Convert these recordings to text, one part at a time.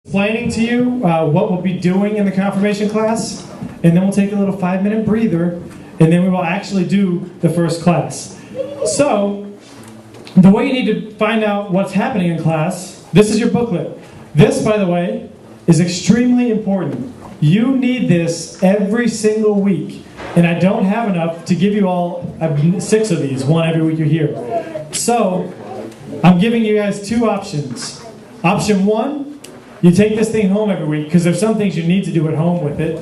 Explaining to you what we'll be doing in the confirmation class, and then we'll take a little 5-minute breather, and then we will actually do the first class. So, the way you need to find out what's happening in class, this is your booklet. This, by the way, is extremely important. You need this every single week, and I don't have enough to give you all 6 of these, one every week you're here. So, I'm giving you guys 2 options. Option 1, you take this thing home every week, because there's some things you need to do at home with it.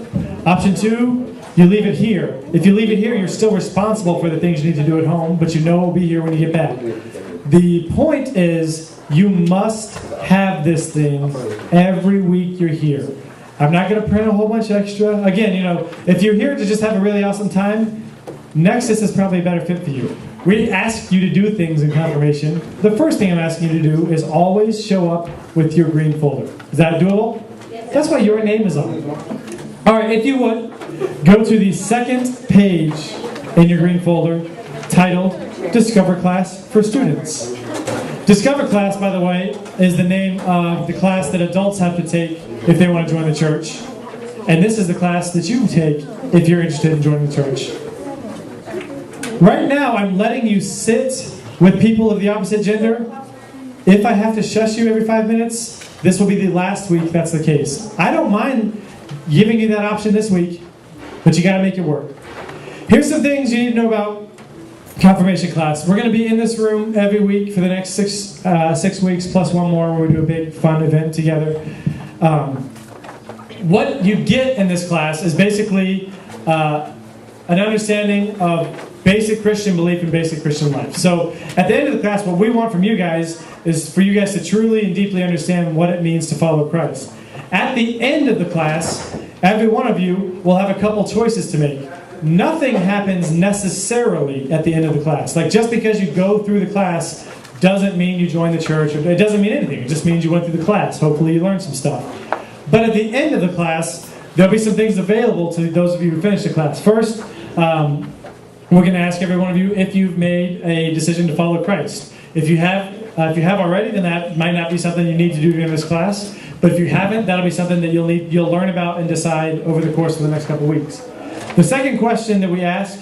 Option 2, you leave it here. If you leave it here, you're still responsible for the things you need to do at home, but you know it will be here when you get back. The point is, you must have this thing every week you're here. I'm not going to print a whole bunch extra. Again, if you're here to just have a really awesome time, Nexus is probably a better fit for you. We ask you to do things in confirmation. The first thing I'm asking you to do is always show up with your green folder. Is that doable? Yes. That's why your name is on it. All right, if you would, go to the second page in your green folder titled Discover Class for Students. Discover Class, by the way, is the name of the class that adults have to take if they want to join the church. And this is the class that you take if you're interested in joining the church. Right now, I'm letting you sit with people of the opposite gender. If I have to shush you every 5 minutes, this will be the last week that's the case. I don't mind giving you that option this week, but you got to make it work. Here's some things you need to know about confirmation class. We're going to be in this room every week for the next 6 weeks, plus one more where we do a big fun event together. What you get in this class is basically an understanding of basic Christian belief and basic Christian life. So at the end of the class, what we want from you guys is for you guys to truly and deeply understand what it means to follow Christ. At the end of the class, every one of you will have a couple choices to make. Nothing happens necessarily at the end of the class. Like just because you go through the class doesn't mean you join the church. It doesn't mean anything. It just means you went through the class. Hopefully you learned some stuff. But at the end of the class, there'll be some things available to those of you who finish the class. First, we're going to ask every one of you if you've made a decision to follow Christ. If you have already, then that might not be something you need to do during this class. But if you haven't, that'll be something that you'll learn about and decide over the course of the next couple weeks. The second question that we ask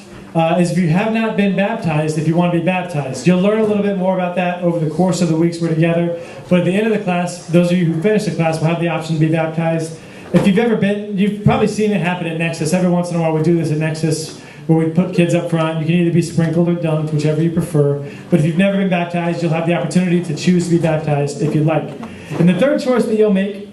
is if you have not been baptized, if you want to be baptized. You'll learn a little bit more about that over the course of the weeks we're together. But at the end of the class, those of you who finish the class will have the option to be baptized. If you've ever been, you've probably seen it happen at Nexus. Every once in a while we do this at Nexus, where we put kids up front. You can either be sprinkled or dunked, whichever you prefer. But if you've never been baptized, you'll have the opportunity to choose to be baptized if you'd like. And the third choice that you'll make,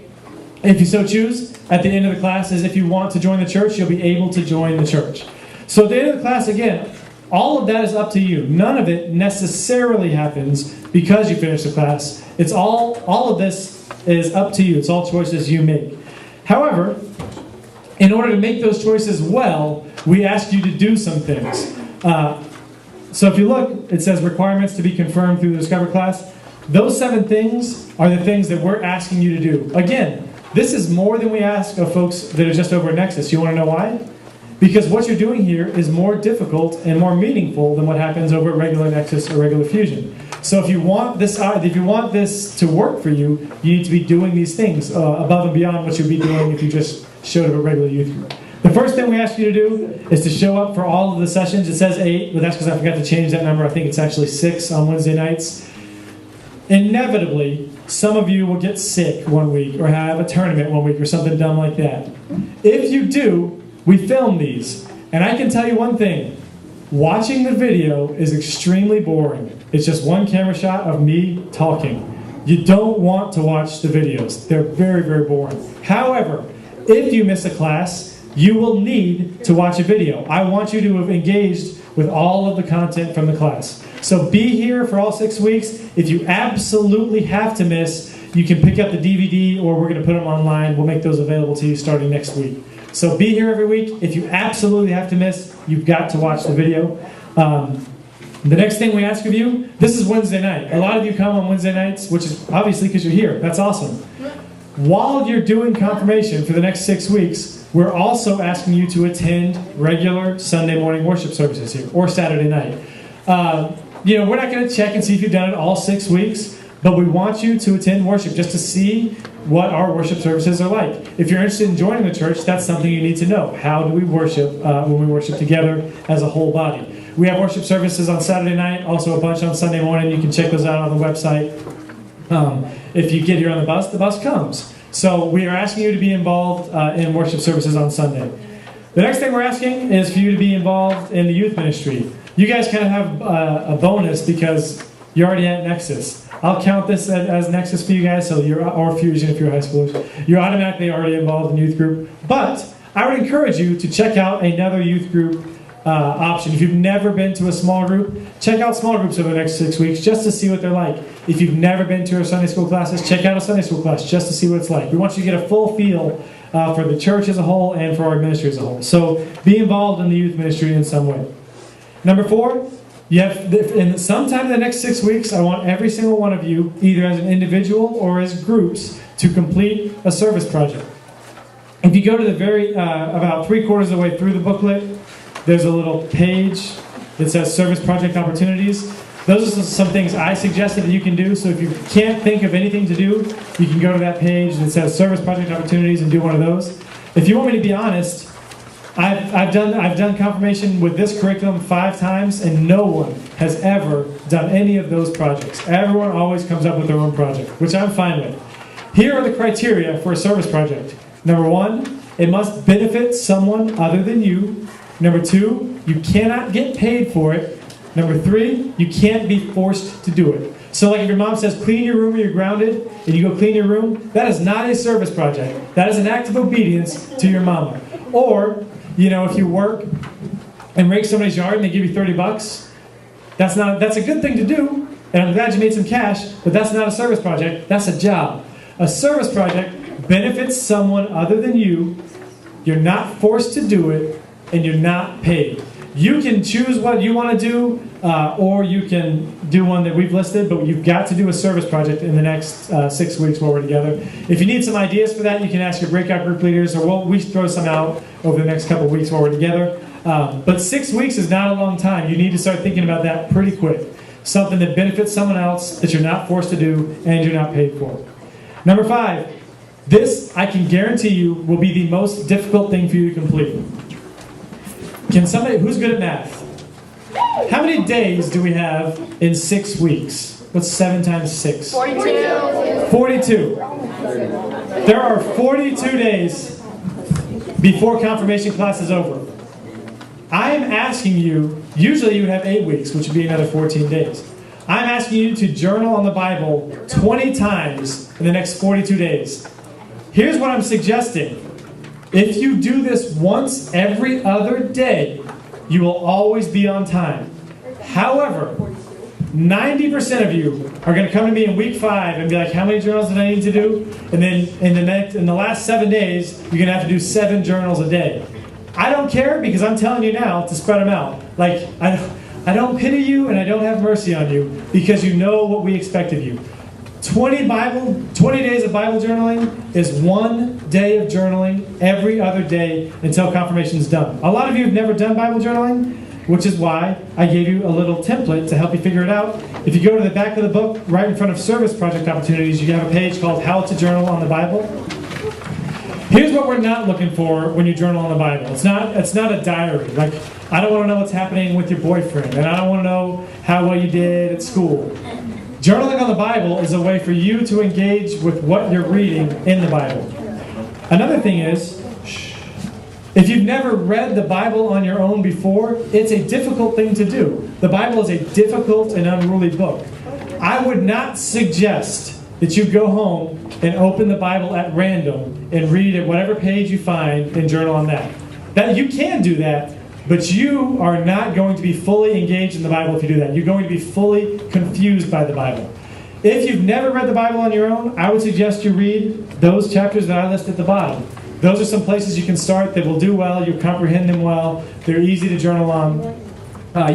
if you so choose, at the end of the class is if you want to join the church, you'll be able to join the church. So at the end of the class, again, all of that is up to you. None of it necessarily happens because you finish the class. It's all of this is up to you. It's all choices you make. However, in order to make those choices well, we ask you to do some things. So if you look, it says requirements to be confirmed through the Discover class. Those 7 things are the things that we're asking you to do. Again, this is more than we ask of folks that are just over at Nexus. You want to know why? Because what you're doing here is more difficult and more meaningful than what happens over at regular Nexus or regular Fusion. So if you want this to work for you, you need to be doing these things above and beyond what you'd be doing if you just showed up at regular youth group. The first thing we ask you to do is to show up for all of the sessions. It says 8, but that's because I forgot to change that number. I think it's actually 6 on Wednesday nights. Inevitably, some of you will get sick one week or have a tournament one week or something dumb like that. If you do, we film these. And I can tell you one thing. Watching the video is extremely boring. It's just one camera shot of me talking. You don't want to watch the videos. They're very, very boring. However, if you miss a class, you will need to watch a video. I want you to have engaged with all of the content from the class. So be here for all 6 weeks. If you absolutely have to miss, you can pick up the DVD or we're going to put them online. We'll make those available to you starting next week. So be here every week. If you absolutely have to miss, you've got to watch the video. The next thing we ask of you, this is Wednesday night. A lot of you come on Wednesday nights, which is obviously because you're here. That's awesome. While you're doing confirmation for the next 6 weeks, we're also asking you to attend regular Sunday morning worship services here, or Saturday night. We're not going to check and see if you've done it all 6 weeks, But we want you to attend worship just to see what our worship services are like. If you're interested in joining the church, that's something you need to know. How do we worship when we worship together as a whole body? We have worship services on Saturday night, also a bunch on Sunday morning. You can check those out on the website. If you get here on the bus comes. So we are asking you to be involved in worship services on Sunday. The next thing we're asking is for you to be involved in the youth ministry. You guys kind of have a bonus because you're already at Nexus. I'll count this as Nexus for you guys, so or Fusion if you're high schoolers. You're automatically already involved in youth group. But I would encourage you to check out another youth group option. If you've never been to a small group, check out small groups over the next 6 weeks just to see what they're like. If you've never been to our Sunday school classes, check out a Sunday school class just to see what it's like. We want you to get a full feel for the church as a whole and for our ministry as a whole. So be involved in the youth ministry in some way. Number 4, you have in sometime in the next 6 weeks, I want every single one of you, either as an individual or as groups, to complete a service project. If you go to the very about 3/4 of the way through the booklet, there's a little page that says Service Project Opportunities. Those are some things I suggested that you can do. So if you can't think of anything to do, you can go to that page that says Service Project Opportunities and do one of those. If you want me to be honest, I've done confirmation with this curriculum 5 times, and no one has ever done any of those projects. Everyone always comes up with their own project, which I'm fine with. Here are the criteria for a service project. Number 1, it must benefit someone other than you. Number 2, you cannot get paid for it. Number 3, you can't be forced to do it. So like if your mom says, clean your room or you're grounded, and you go clean your room, that is not a service project. That is an act of obedience to your mama. Or, if you work and rake somebody's yard and they give you $30, that's a good thing to do, and I'm glad you made some cash, but that's not a service project, that's a job. A service project benefits someone other than you, you're not forced to do it, and you're not paid. You can choose what you want to do, or you can do one that we've listed, but you've got to do a service project in the next 6 weeks while we're together. If you need some ideas for that, you can ask your breakout group leaders, or we throw some out over the next couple of weeks while we're together. But 6 weeks is not a long time. You need to start thinking about that pretty quick. Something that benefits someone else, that you're not forced to do, and you're not paid for. Number 5, this, I can guarantee you, will be the most difficult thing for you to complete. Can somebody, who's good at math? How many days do we have in 6 weeks? What's 7 times 6? 42. 42. There are 42 days before confirmation class is over. I am asking you, usually you would have 8 weeks, which would be another 14 days. I'm asking you to journal on the Bible 20 times in the next 42 days. Here's what I'm suggesting. If you do this once every other day, you will always be on time. However, 90% of you are going to come to me in week 5 and be like, how many journals did I need to do? And then in the last 7 days, you're going to have to do 7 journals a day. I don't care, because I'm telling you now to spread them out. Like, I don't pity you and I don't have mercy on you, because you know what we expect of you. 20 days of Bible journaling is 1 day of journaling every other day until confirmation is done. A lot of you have never done Bible journaling, which is why I gave you a little template to help you figure it out. If you go to the back of the book, right in front of Service Project Opportunities, you have a page called How to Journal on the Bible. Here's what we're not looking for when you journal on the Bible. It's not a diary. Like, I don't want to know what's happening with your boyfriend, and I don't want to know how well you did at school. Journaling on the Bible is a way for you to engage with what you're reading in the Bible. Another thing is, if you've never read the Bible on your own before, it's a difficult thing to do. The Bible is a difficult and unruly book. I would not suggest that you go home and open the Bible at random and read at whatever page you find and journal on that. You can do that, but you are not going to be fully engaged in the Bible if you do that. You're going to be fully confused by the Bible. If you've never read the Bible on your own, I would suggest you read those chapters that I list at the bottom. Those are some places you can start that will do well. You'll comprehend them well. They're easy to journal on.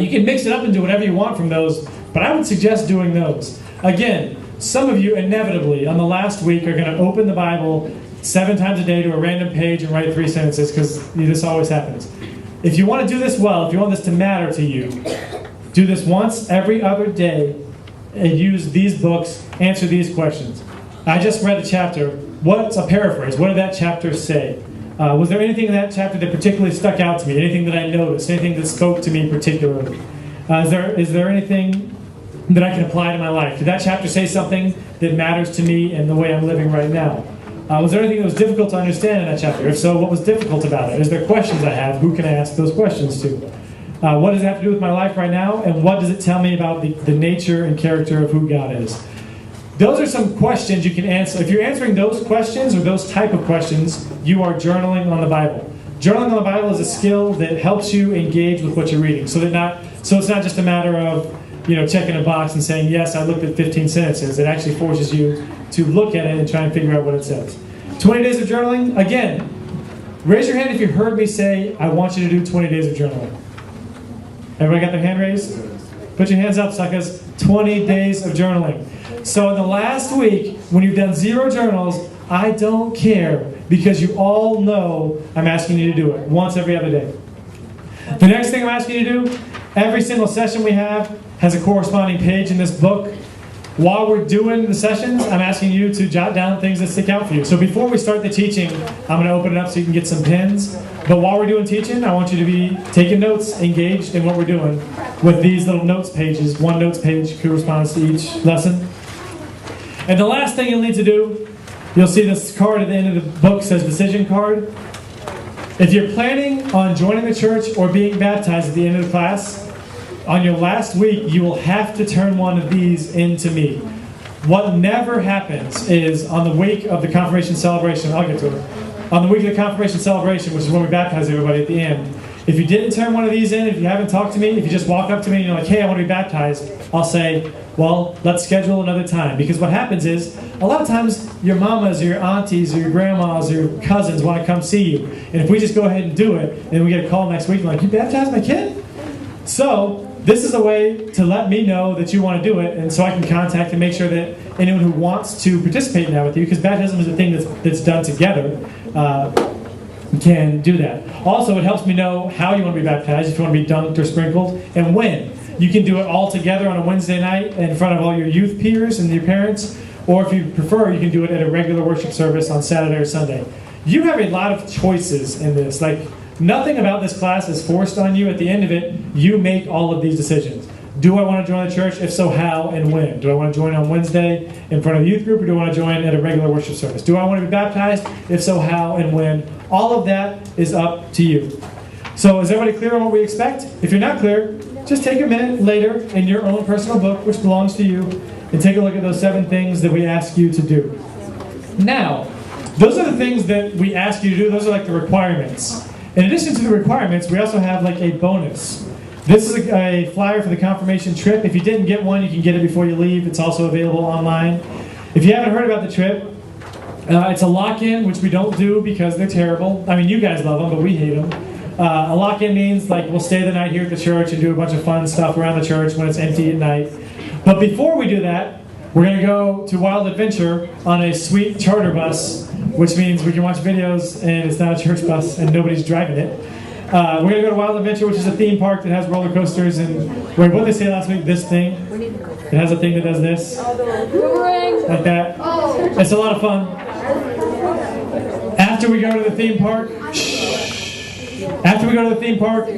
You can mix it up and do whatever you want from those, but I would suggest doing those. Again, some of you inevitably on the last week are going to open the Bible 7 times a day to a random page and write 3 sentences, because this always happens. If you want to do this well, if you want this to matter to you, do this once every other day and use these books, answer these questions. I just read a chapter. What's a paraphrase? What did that chapter say? Was there anything in that chapter that particularly stuck out to me? Anything that I noticed? Anything that spoke to me particularly? Is there anything that I can apply to my life? Did that chapter say something that matters to me and the way I'm living right now? Was there anything that was difficult to understand in that chapter? If so, what was difficult about it? Is there questions I have? Who can I ask those questions to? What does it have to do with my life right now? And what does it tell me about the nature and character of who God is? Those are some questions you can answer. If you're answering those questions or those type of questions, you are journaling on the Bible. Journaling on the Bible is a skill that helps you engage with what you're reading. So it's not just a matter of checking a box and saying, yes, I looked at 15 sentences. It actually forces you to look at it and try and figure out what it says. 20 days of journaling, again, raise your hand if you heard me say, I want you to do 20 days of journaling. Everybody got their hand raised? Put your hands up, suckers. 20 days of journaling. So in the last week, when you've done 0 journals, I don't care, because you all know I'm asking you to do it once every other day. The next thing I'm asking you to do, every single session we have has a corresponding page in this book. While we're doing the sessions, I'm asking you to jot down things that stick out for you. So before we start the teaching, I'm going to open it up so you can get some pens. But while we're doing teaching, I want you to be taking notes, engaged in what we're doing with these little notes pages. One notes page corresponds to each lesson. And the last thing you'll need to do, you'll see this card at the end of the book says decision card. If you're planning on joining the church or being baptized at the end of the class, on your last week, you will have to turn one of these in to me. What never happens is on the week of the confirmation celebration, I'll get to it, on the week of the confirmation celebration, which is when we baptize everybody at the end, if you didn't turn one of these in, if you haven't talked to me, if you just walk up to me and you're like, hey, I want to be baptized, I'll say, well, let's schedule another time. Because what happens is, a lot of times, your mamas or your aunties or your grandmas or your cousins want to come see you. And if we just go ahead and do it, and we get a call next week, like, you baptized my kid? So, this is a way to let me know that you want to do it, and so I can contact and make sure that anyone who wants to participate in that with you, because baptism is a thing that's done together, can do that. Also, it helps me know how you want to be baptized, if you want to be dunked or sprinkled, and when. You can do it all together on a Wednesday night in front of all your youth peers and your parents, or if you prefer, you can do it at a regular worship service on Saturday or Sunday. You have a lot of choices in this. Like, nothing about this class is forced on you. At the end of it, you make all of these decisions. Do I want to join the church? If so, how and when? Do I want to join on Wednesday in front of the youth group, or do I want to join at a regular worship service? Do I want to be baptized? If so, how and when? All of that is up to you. So is everybody clear on what we expect? If you're not clear, just take a minute later in your own personal book, which belongs to you, and take a look at those 7 things that we ask you to do. Now, those are the things that we ask you to do. Those are like the requirements. In addition to the requirements, we also have like a bonus. This is a flyer for the confirmation trip. If you didn't get one, you can get it before you leave. It's also available online. If you haven't heard about the trip, it's a lock-in, which we don't do because they're terrible. I mean, you guys love them, but we hate them. A lock-in means like we'll stay the night here at the church and do a bunch of fun stuff around the church when it's empty at night. But before we do that, we're going to go to Wild Adventure on a sweet charter bus, which means we can watch videos and it's not a church bus and nobody's driving it. We're going to go to Wild Adventure, which is a theme park that has roller coasters and what did they say last week? This thing. It has a thing that does this. Like that. It's a lot of fun. After we go to the theme park,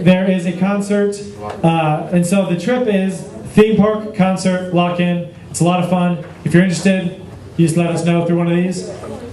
there is a concert. And so the trip is theme park, concert, lock-in. It's a lot of fun. If you're interested, you just let us know through one of these.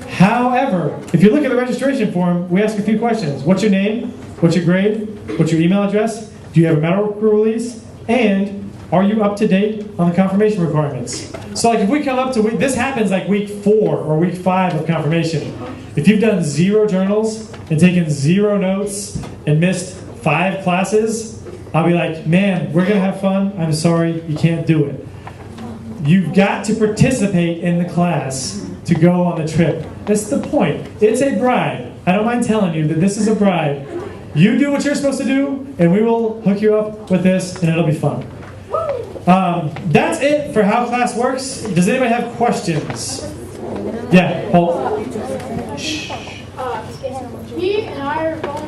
However, if you look at the registration form, we ask a few questions. What's your name? What's your grade? What's your email address? Do you have a medical release? And are you up to date on the confirmation requirements? So like if we come up to, this happens like week 4 or week 5 of confirmation. If you've done 0 journals and taken 0 notes and missed 5 classes, I'll be like, man, we're going to have fun. I'm sorry, you can't do it. You've got to participate in the class to go on the trip. That's the point. It's a bribe. I don't mind telling you that this is a bribe. You do what you're supposed to do, and we will hook you up with this, and it'll be fun. That's it for how class works. Does anybody have questions? Yeah, hold. He and I are going